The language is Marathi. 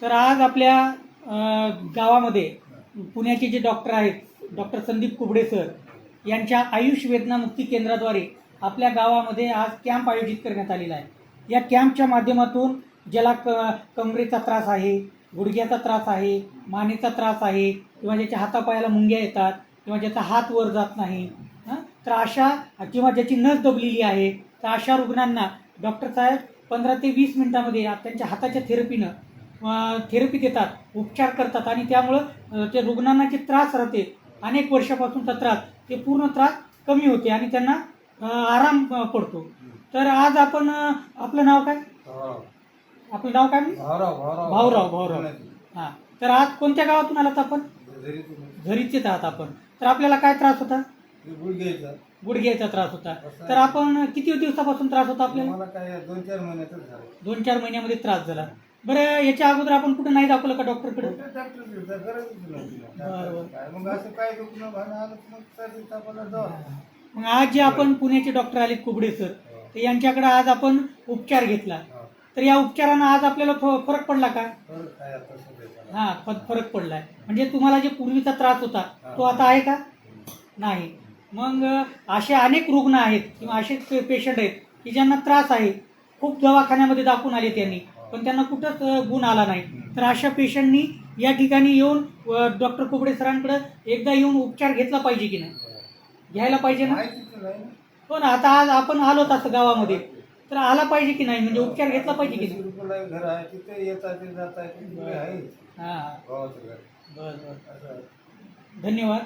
तर आज आपल्या गावामध्ये पुण्याचे जे डॉक्टर आहेत, डॉक्टर संदीप कुबडे सर यांच्या आयुष वेदना मुक्ती केंद्राद्वारे आपल्या गावामध्ये आज कॅम्प आयोजित करण्यात आलेला आहे. या कॅम्पच्या माध्यमातून ज्याला कमरेचा त्रास आहे, गुडघ्याचा त्रास आहे, मानेचा त्रास आहे, किंवा ज्याच्या हातापायाला मुंग्या येतात, किंवा ज्याचा हात वर जात नाही, तर अशा, किंवा ज्याची नस दबलेली आहे, तर अशा रुग्णांना डॉक्टर साहेब 15 ते 20 मिनिटांमध्ये त्यांच्या हाताच्या थेरपी देतात, उपचार करतात, आणि त्यामुळं ते रुग्णांना जे त्रास राहते अनेक वर्षापासूनचा त्रास, ते पूर्ण त्रास कमी होते आणि त्यांना आराम पडतो. तर आज आपण, आपलं नाव काय? आपलं नाव काय? भाऊराव. हां, तर आज कोणत्या गावातून आलात आपण? झरीचेच आहात आपण. तर आपल्याला काय त्रास होता? गुडघ्याचा त्रास होता. तर आपण किती दिवसापासून त्रास होता आपल्याला? 2-4 महिन्यामध्ये त्रास झाला. बरं, याच्या अगोदर आपण कुठे नाही दाखवलं का डॉक्टरकडे? मग आज जे आपण पुण्याचे डॉक्टर आले कुबडे सर, तर यांच्याकडे आज आपण उपचार घेतला. तर या उपचारानं आज आपल्याला फरक पडला का? हा, फरक पडलाय. म्हणजे तुम्हाला जे पूर्वीचा त्रास होता तो आता आहे का? नाही. मग असे अनेक रुग्ण आहेत किंवा असे पेशंट आहेत की ज्यांना त्रास आहे, खूप दवाखान्यामध्ये दाखवून आले त्यांनी, पण त्यांना कुठंच गुण आला नाही. तर अशा पेशंटनी या ठिकाणी येऊन डॉक्टर कुबडे सरांकडे एकदा येऊन उपचार घेतला पाहिजे की नाही? घ्यायला पाहिजे ना? हो ना. आता आज आपण आलो तसं गावामध्ये, तर आला पाहिजे की नाही? म्हणजे उपचार घेतला पाहिजे की नाही? हां, बरं. धन्यवाद.